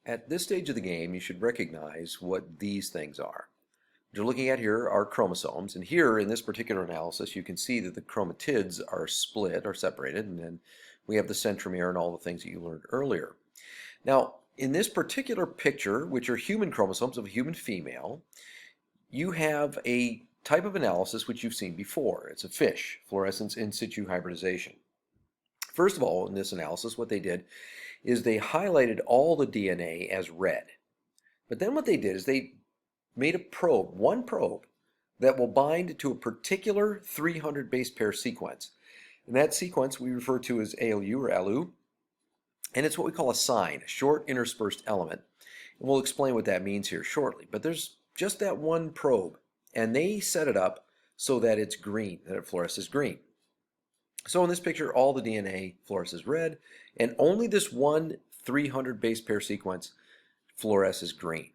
At this stage of the game, you should recognize what these things are. What you're looking at here are chromosomes, and here in this particular analysis, you can see that the chromatids are split or separated, and then we have the centromere and all the things that you learned earlier. Now, in this particular picture, which are human chromosomes of a human female, you have a type of analysis which you've seen before. It's a FISH, fluorescence in situ hybridization. First of all, in this analysis, what they did is they highlighted all the DNA as red. But then what they did is they made a probe, one probe, that will bind to a particular 300 base pair sequence. And that sequence we refer to as ALU or Alu, and it's what we call a SINE, a short interspersed element. And we'll explain what that means here shortly. But there's just that one probe, and they set it up so that it's green, that it fluoresces green. So in this picture, all the DNA fluoresces red, and only this one 300 base pair sequence fluoresces green.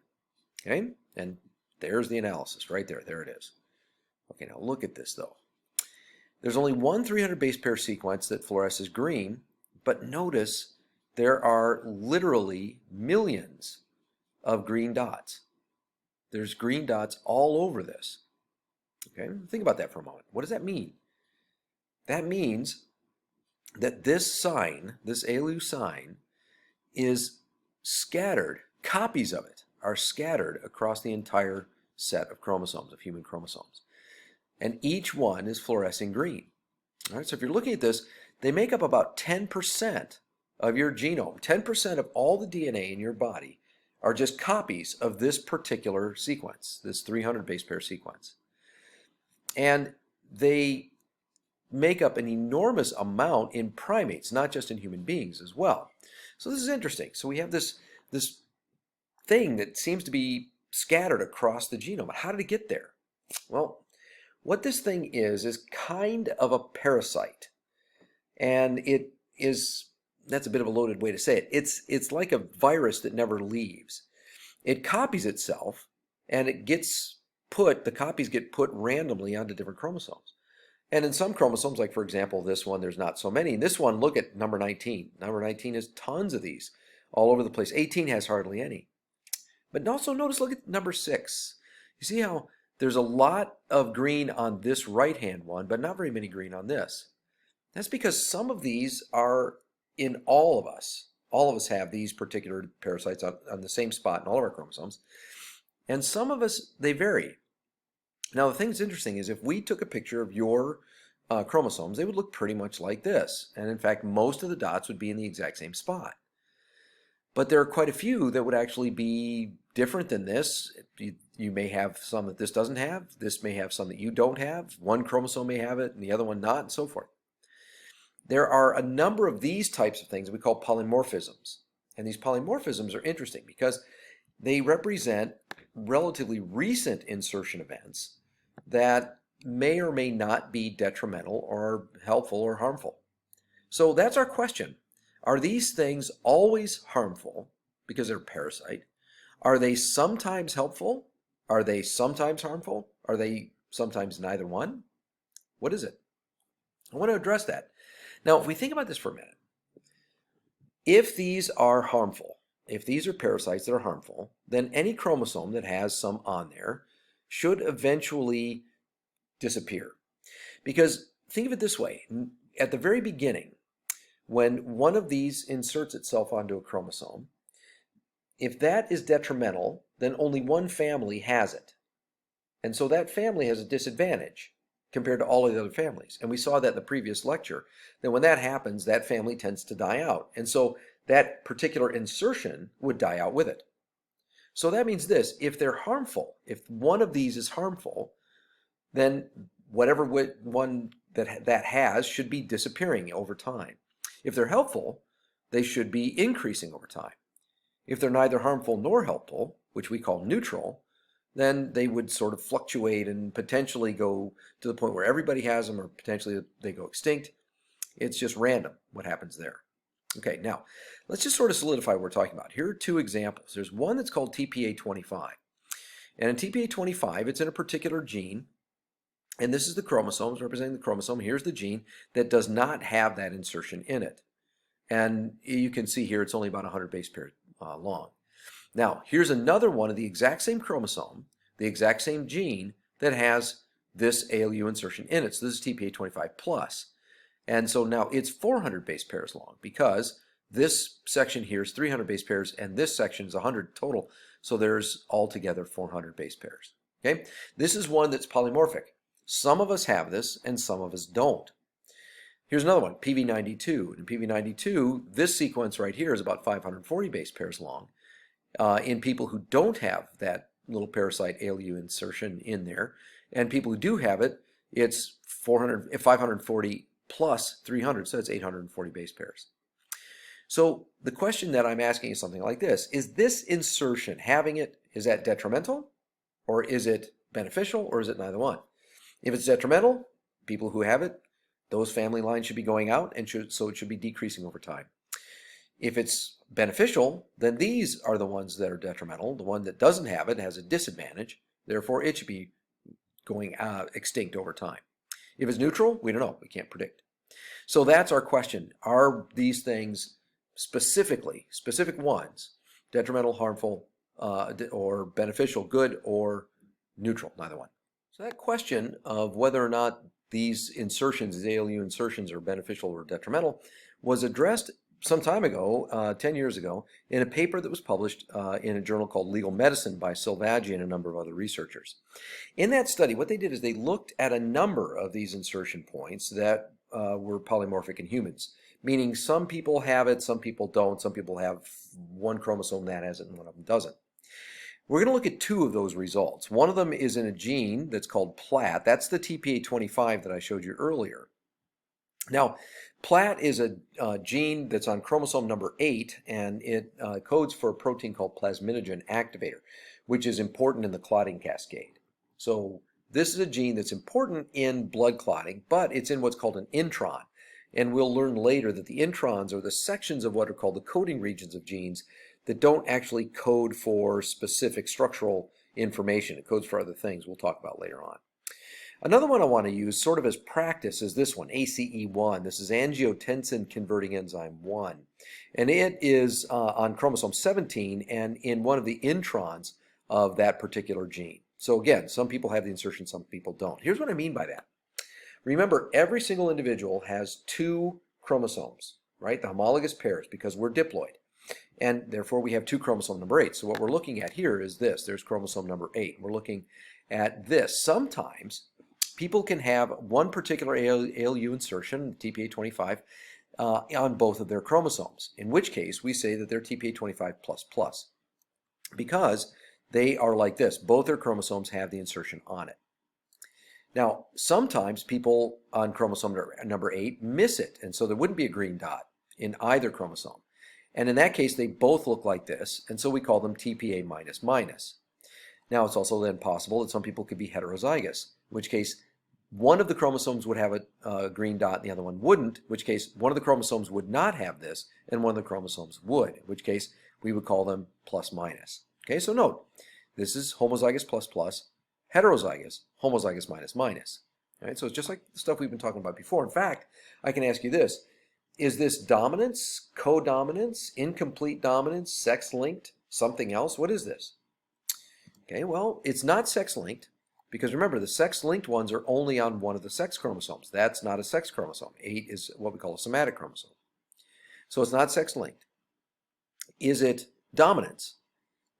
Okay, and there's the analysis right there. There it is. Okay, now look at this though. There's only one 300 base pair sequence that fluoresces green, but notice there are literally millions of green dots. There's green dots all over this. Okay, think about that for a moment. What does that mean? That means that this sign, this ALU sign, is scattered, copies of it are scattered across the entire set of chromosomes, of human chromosomes. And each one is fluorescing green. All right, so if you're looking at this, they make up about 10% of your genome. 10% of all the DNA in your body are just copies of this particular sequence, this 300 base pair sequence. And they make up an enormous amount in primates, not just in human beings as well. So this is interesting. So we have this thing that seems to be scattered across the genome. How did it get there? Well, what this thing is kind of a parasite. And that's a bit of a loaded way to say it. It's like a virus that never leaves. It copies itself, and the copies get put randomly onto different chromosomes. And in some chromosomes, like for example this one, there's not so many. In this one, look at number 19. Number 19 has tons of these all over the place. 18 has hardly any. But also notice, look at number 6. You see how there's a lot of green on this right-hand one, but not very many green on this. That's because some of these are in all of us. All of us have these particular parasites on the same spot in all of our chromosomes. And some of us, they vary. Now, the thing that's interesting is if we took a picture of your chromosomes, they would look pretty much like this. And in fact, most of the dots would be in the exact same spot. But there are quite a few that would actually be different than this. You may have some that this doesn't have. This may have some that you don't have. One chromosome may have it and the other one not, and so forth. There are a number of these types of things that we call polymorphisms. And these polymorphisms are interesting because they represent relatively recent insertion events that may or may not be detrimental or helpful or harmful. So that's our question. Are these things always harmful because they're a parasite? Are they sometimes helpful? Are they sometimes harmful? Are they sometimes neither one? What is it? I want to address that. Now, if we think about this for a minute, if these are harmful, if these are parasites that are harmful, then any chromosome that has some on there should eventually disappear. Because think of it this way, at the very beginning, when one of these inserts itself onto a chromosome, if that is detrimental, then only one family has it. And so that family has a disadvantage compared to all of the other families. And we saw that in the previous lecture, that when that happens, that family tends to die out. And so that particular insertion would die out with it. So that means this, if they're harmful, if one of these is harmful, then whatever one that has should be disappearing over time. If they're helpful, they should be increasing over time. If they're neither harmful nor helpful, which we call neutral, then they would sort of fluctuate and potentially go to the point where everybody has them or potentially they go extinct. It's just random what happens there. Okay, now let's just sort of solidify what we're talking about. Here are two examples. There's one that's called TPA25. And in TPA25, it's in a particular gene. And this is the chromosomes representing the chromosome. Here's the gene that does not have that insertion in it. And you can see here it's only about 100 base pair long. Now, here's another one of the exact same chromosome, the exact same gene that has this ALU insertion in it. So this is TPA25 plus. And so now it's 400 base pairs long because this section here is 300 base pairs and this section is 100 total. So there's altogether 400 base pairs. Okay, this is one that's polymorphic. Some of us have this and some of us don't. Here's another one, PV92. In PV92, this sequence right here is about 540 base pairs long. In people who don't have that little parasite ALU insertion in there, and people who do have it, it's 540 plus 300, so that's 840 base pairs. So the question that I'm asking is something like this. Is this insertion, having it, is that detrimental, or is it beneficial, or is it neither one? If it's detrimental, people who have it, those family lines should be going out, and so it should be decreasing over time. If it's beneficial, then these are the ones that are detrimental. The one that doesn't have it has a disadvantage. Therefore, it should be going extinct over time. If it's neutral, we don't know. We can't predict. So that's our question. Are these things specific ones, detrimental, harmful, or beneficial, good, or neutral? Neither one. So that question of whether or not these insertions, these ALU insertions, are beneficial or detrimental was addressed some time ago, 10 years ago, in a paper that was published in a journal called Legal Medicine by Silvaggi and a number of other researchers. In that study, what they did is they looked at a number of these insertion points that were polymorphic in humans, meaning some people have it, some people don't, some people have one chromosome that has it and one of them doesn't. We're going to look at two of those results. One of them is in a gene that's called PLAT. That's the TPA25 that I showed you earlier. Now, PLAT is a gene that's on chromosome number 8, and it codes for a protein called plasminogen activator, which is important in the clotting cascade. So this is a gene that's important in blood clotting, but it's in what's called an intron. And we'll learn later that the introns are the sections of what are called the coding regions of genes that don't actually code for specific structural information. It codes for other things we'll talk about later on. Another one I want to use sort of as practice is this one, ACE1. This is angiotensin converting enzyme 1. And it is on chromosome 17 and in one of the introns of that particular gene. So again, some people have the insertion, some people don't. Here's what I mean by that. Remember, every single individual has 2 chromosomes, right? The homologous pairs, because we're diploid. And therefore, we have 2 chromosome number 8. So what we're looking at here is this. There's chromosome number 8. We're looking at this. Sometimes people can have one particular ALU insertion, TPA25, on both of their chromosomes, in which case we say that they're TPA25++, because they are like this. Both their chromosomes have the insertion on it. Now, sometimes people on chromosome number 8 miss it, and so there wouldn't be a green dot in either chromosome. And in that case, they both look like this, and so we call them TPA-. Now, it's also then possible that some people could be heterozygous, in which case one of the chromosomes would have a green dot and the other one wouldn't, in which case one of the chromosomes would not have this and one of the chromosomes would, in which case we would call them plus-minus. Okay, so note, this is homozygous plus-plus, heterozygous, homozygous minus-minus. All right, so it's just like the stuff we've been talking about before. In fact, I can ask you this. Is this dominance, codominance, incomplete dominance, sex-linked, something else? What is this? Okay, well, it's not sex-linked, because remember, the sex-linked ones are only on one of the sex chromosomes. That's not a sex chromosome. 8 is what we call a somatic chromosome. So it's not sex-linked. Is it dominance?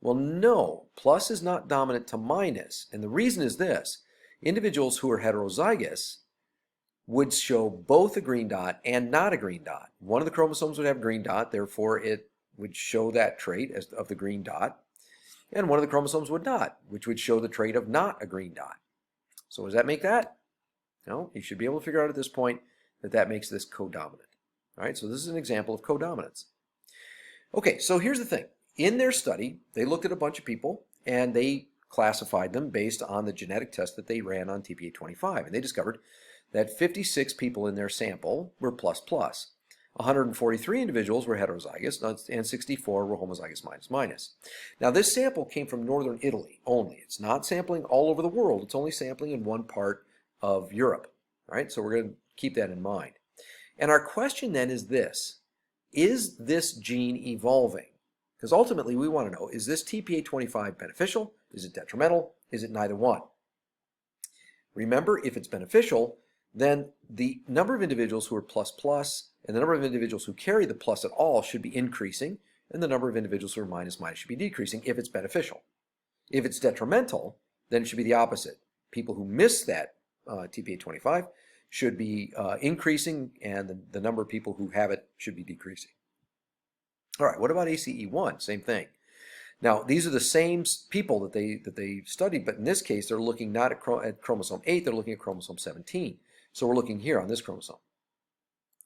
Well, no. Plus is not dominant to minus. And the reason is this. Individuals who are heterozygous would show both a green dot and not a green dot. One of the chromosomes would have a green dot, therefore it would show that trait of the green dot. And one of the chromosomes would not, which would show the trait of not a green dot. So does that make that? No, you should be able to figure out at this point that that makes this codominant. All right, so this is an example of codominance. Okay, so here's the thing. In their study, they looked at a bunch of people and they classified them based on the genetic test that they ran on TPA25. And they discovered that 56 people in their sample were plus-plus. 143 individuals were heterozygous, and 64 were homozygous minus. Now, this sample came from northern Italy only. It's not sampling all over the world. It's only sampling in one part of Europe. All right, so we're going to keep that in mind. And our question then is this. Is this gene evolving? Because ultimately we want to know, is this TPA25 beneficial? Is it detrimental? Is it neither one? Remember, if it's beneficial, then the number of individuals who are plus plus and the number of individuals who carry the plus at all should be increasing, and the number of individuals who are minus minus should be decreasing if it's beneficial. If it's detrimental, then it should be the opposite. People who miss that TPA25 should be increasing, and the number of people who have it should be decreasing. All right, what about ACE1? Same thing. Now, these are the same people that they studied, but in this case, they're looking not at chromosome 8, they're looking at chromosome 17. So we're looking here on this chromosome.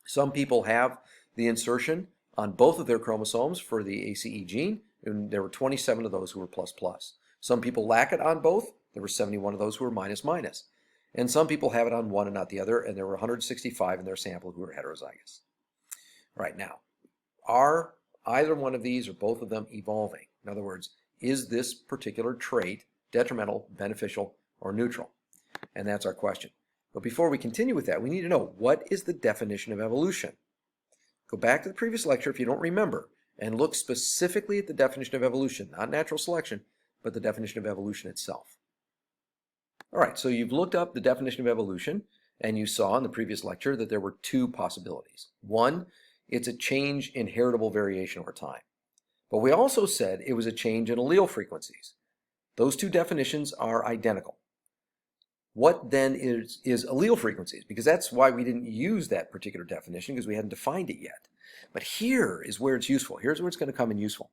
Some people have the insertion on both of their chromosomes for the ACE gene, and there were 27 of those who were plus plus. Some people lack it on both. There were 71 of those who were minus minus. And some people have it on one and not the other, and there were 165 in their sample who were heterozygous. Right now, are either one of these or both of them evolving? In other words, is this particular trait detrimental, beneficial, or neutral? And that's our question. But before we continue with that, we need to know, what is the definition of evolution? Go back to the previous lecture if you don't remember, and look specifically at the definition of evolution, not natural selection, but the definition of evolution itself. All right, so you've looked up the definition of evolution, and you saw in the previous lecture that there were two possibilities. One, it's a change in heritable variation over time. But we also said it was a change in allele frequencies. Those two definitions are identical. What then is allele frequencies? Because that's why we didn't use that particular definition, because we hadn't defined it yet. But here is where it's useful. Here's where it's going to come in useful.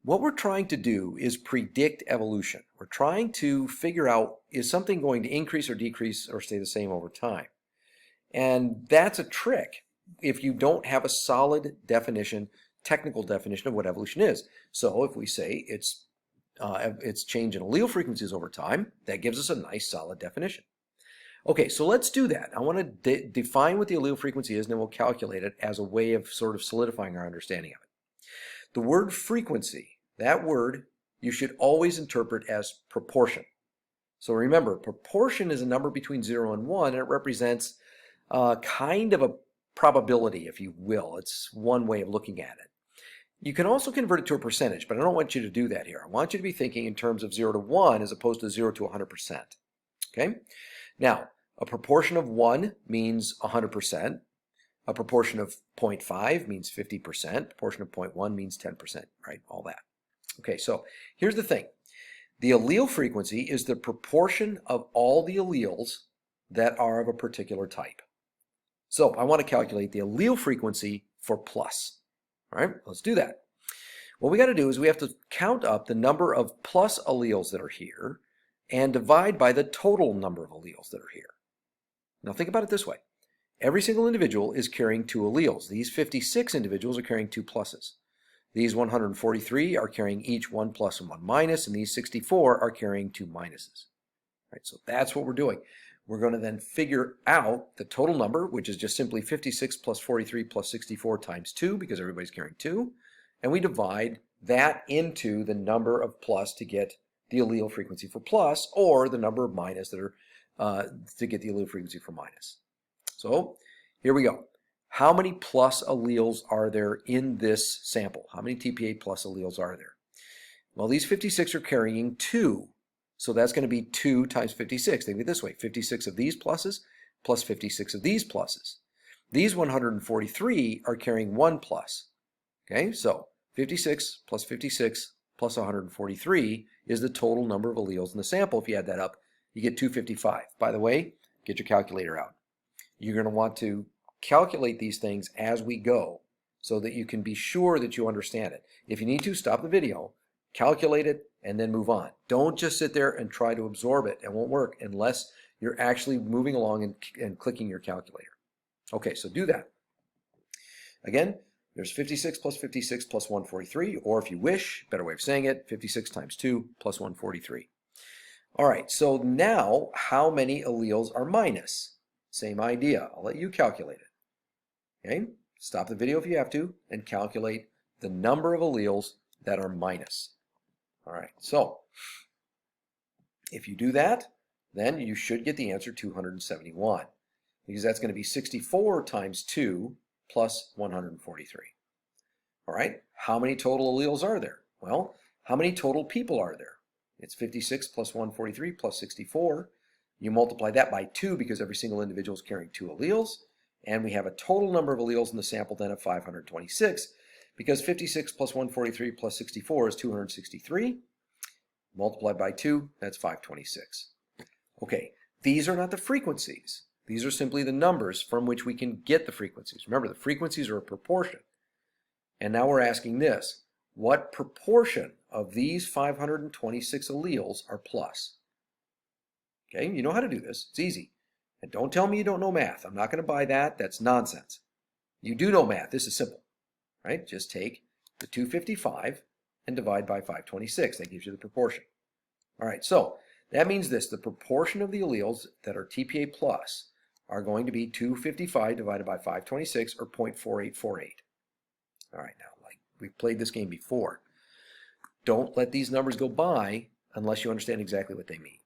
What we're trying to do is predict evolution. We're trying to figure out, is something going to increase or decrease or stay the same over time? And that's a trick if you don't have a solid definition, technical definition of what evolution is. So if we say it's change in allele frequencies over time, that gives us a nice solid definition. Okay, so let's do that. I want to define what the allele frequency is, and then we'll calculate it as a way of sort of solidifying our understanding of it. The word frequency, that word you should always interpret as proportion. So remember, proportion is a number between 0 and 1, and it represents kind of a probability, if you will. It's one way of looking at it. You can also convert it to a percentage, but I don't want you to do that here. I want you to be thinking in terms of 0 to 1 as opposed to 0 to 100%. Okay? Now, a proportion of 1 means 100%. A proportion of 0.5 means 50%. A proportion of 0.1 means 10%, right? All that. Okay, so here's the thing. The allele frequency is the proportion of all the alleles that are of a particular type. So I want to calculate the allele frequency for plus. All right, let's do that. What we got to do is we have to count up the number of plus alleles that are here and divide by the total number of alleles that are here. Now think about it this way. Every single individual is carrying 2 alleles. These 56 individuals are carrying 2 pluses. These 143 are carrying each 1 plus and 1 minus, and these 64 are carrying 2 minuses. All right, so that's what we're doing. We're going to then figure out the total number, which is just simply 56 plus 43 plus 64 times 2, because everybody's carrying 2, and we divide that into the number of plus to get the allele frequency for plus, or the number of minus that are to get the allele frequency for minus. So here we go. How many plus alleles are there in this sample? How many TPA plus alleles are there? Well, these 56 are carrying 2. So that's going to be 2 times 56. Think of it this way. 56 of these pluses plus 56 of these pluses. These 143 are carrying 1 plus. Okay, so 56 plus 56 plus 143 is the total number of alleles in the sample. If you add that up, you get 255. By the way, get your calculator out. You're going to want to calculate these things as we go so that you can be sure that you understand it. If you need to, stop the video, calculate it, and then move on. Don't just sit there and try to absorb it. It won't work unless you're actually moving along and clicking your calculator. Okay, so do that. Again, there's 56 plus 56 plus 143, or if you wish, better way of saying it, 56 times 2 plus 143. All right, so now how many alleles are minus? Same idea. I'll let you calculate it. Okay, stop the video if you have to and calculate the number of alleles that are minus. All right, so if you do that, then you should get the answer 271, because that's going to be 64 times 2 plus 143. All right, how many total alleles are there? Well, how many total people are there? It's 56 plus 143 plus 64. You multiply that by 2 because every single individual is carrying 2 alleles. And we have a total number of alleles in the sample then of 526 because 56 plus 143 plus 64 is 263. Multiplied by 2, that's 526. Okay, these are not the frequencies. These are simply the numbers from which we can get the frequencies. Remember, the frequencies are a proportion. And now we're asking this, what proportion of these 526 alleles are plus? Okay, you know how to do this. It's easy. And don't tell me you don't know math. I'm not going to buy that. That's nonsense. You do know math. This is simple, right? Just take the 255 and divide by 526. That gives you the proportion. All right, so that means this. The proportion of the alleles that are TPA plus are going to be 255 divided by 526, or 0.4848. All right, now, like we've played this game before. Don't let these numbers go by unless you understand exactly what they mean.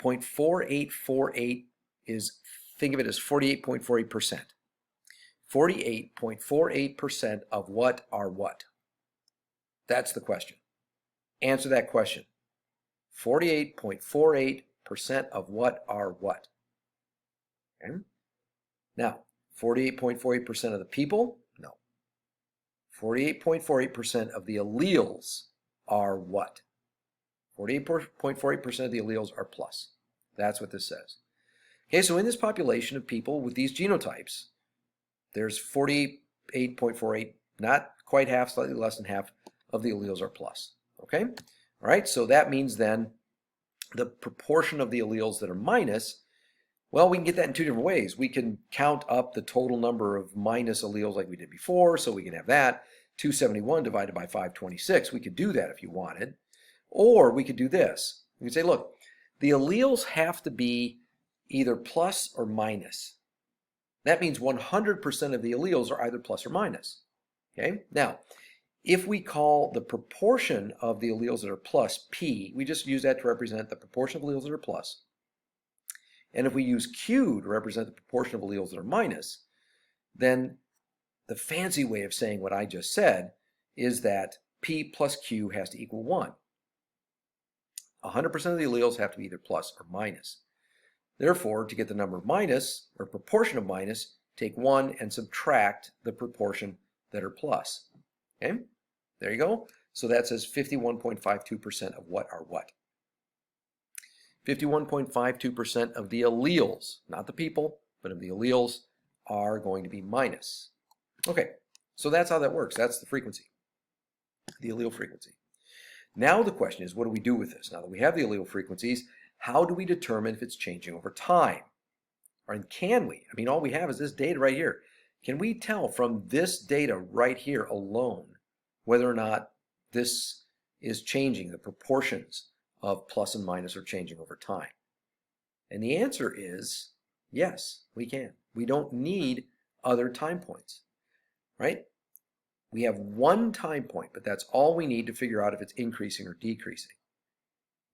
0.4848 is, think of it as 48.48%. 48.48% of what are what? That's the question. Answer that question. 48.48% of what are what? Okay. Now, 48.48% of the people? No. 48.48% of the alleles are what? 48.48% of the alleles are plus. That's what this says. Okay, so in this population of people with these genotypes, there's 48.48, not quite half, slightly less than half of the alleles are plus. Okay? All right, so that means then the proportion of the alleles that are minus, well, we can get that in two different ways. We can count up the total number of minus alleles like we did before, so we can have that. 271 divided by 526. We could do that if you wanted. Or we could do this. We could say, look, the alleles have to be either plus or minus. That means 100% of the alleles are either plus or minus. Okay? Now, if we call the proportion of the alleles that are plus P, we just use that to represent the proportion of alleles that are plus. And if we use Q to represent the proportion of alleles that are minus, then the fancy way of saying what I just said is that P plus Q has to equal 1. 100% of the alleles have to be either plus or minus. Therefore, to get the number minus, or proportion of minus, take 1 and subtract the proportion that are plus. Okay? There you go. So that says 51.52% of what are what? 51.52% of the alleles, not the people, but of the alleles, are going to be minus. Okay, so that's how that works. That's the frequency, the allele frequency. Now the question is, what do we do with this? Now that we have the allele frequencies, how do we determine if it's changing over time? Or can we? I mean, all we have is this data right here. Can we tell from this data right here alone whether or not this is changing, the proportions of plus and minus are changing over time? And the answer is yes, we can. We don't need other time points, right? We have one time point, but that's all we need to figure out if it's increasing or decreasing.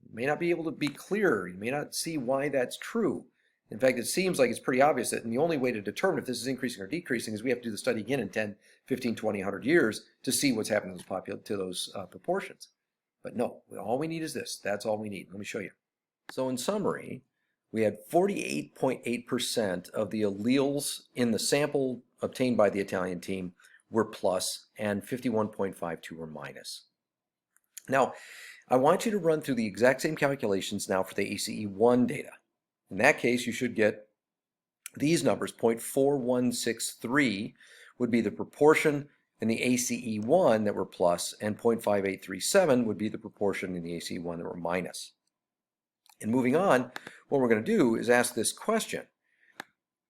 You may not be able to be clearer. You may not see why that's true. In fact, it seems like it's pretty obvious that the only way to determine if this is increasing or decreasing is we have to do the study again in 10, 15, 20, 100 years to see what's happening to those proportions. But no, all we need is this. That's all we need. Let me show you. So in summary, we had 48.8% of the alleles in the sample obtained by the Italian team were plus and 51.52 were minus. Now, I want you to run through the exact same calculations now for the ACE1 data. In that case, you should get these numbers. 0.4163 would be the proportion in the ACE1 that were plus, and 0.5837 would be the proportion in the ACE1 that were minus. And moving on, what we're going to do is ask this question.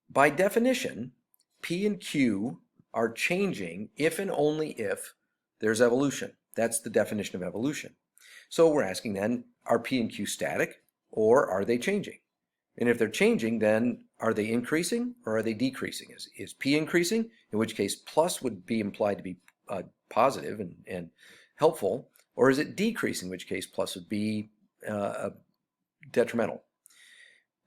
By definition, P and Q are changing if and only if there's evolution. That's the definition of evolution. So we're asking then, are P and Q static, or are they changing? And if they're changing, then are they increasing or are they decreasing? Is P increasing, in which case plus would be implied to be positive and helpful, or is it decreasing, in which case plus would be detrimental?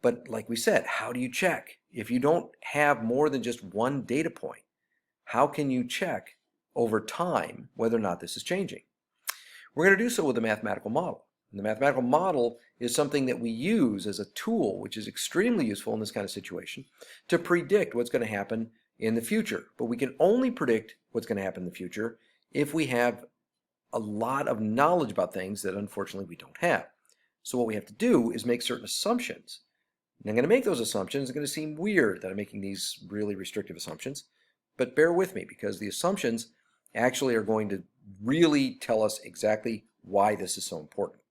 But like we said, how do you check? If you don't have more than just one data point, how can you check over time whether or not this is changing. We're going to do so with a mathematical model. And the mathematical model is something that we use as a tool, which is extremely useful in this kind of situation, to predict what's going to happen in the future. But we can only predict what's going to happen in the future if we have a lot of knowledge about things that unfortunately we don't have. So what we have to do is make certain assumptions. And I'm going to make those assumptions. It's going to seem weird that I'm making these really restrictive assumptions, but bear with me because the assumptions actually are going to really tell us exactly why this is so important.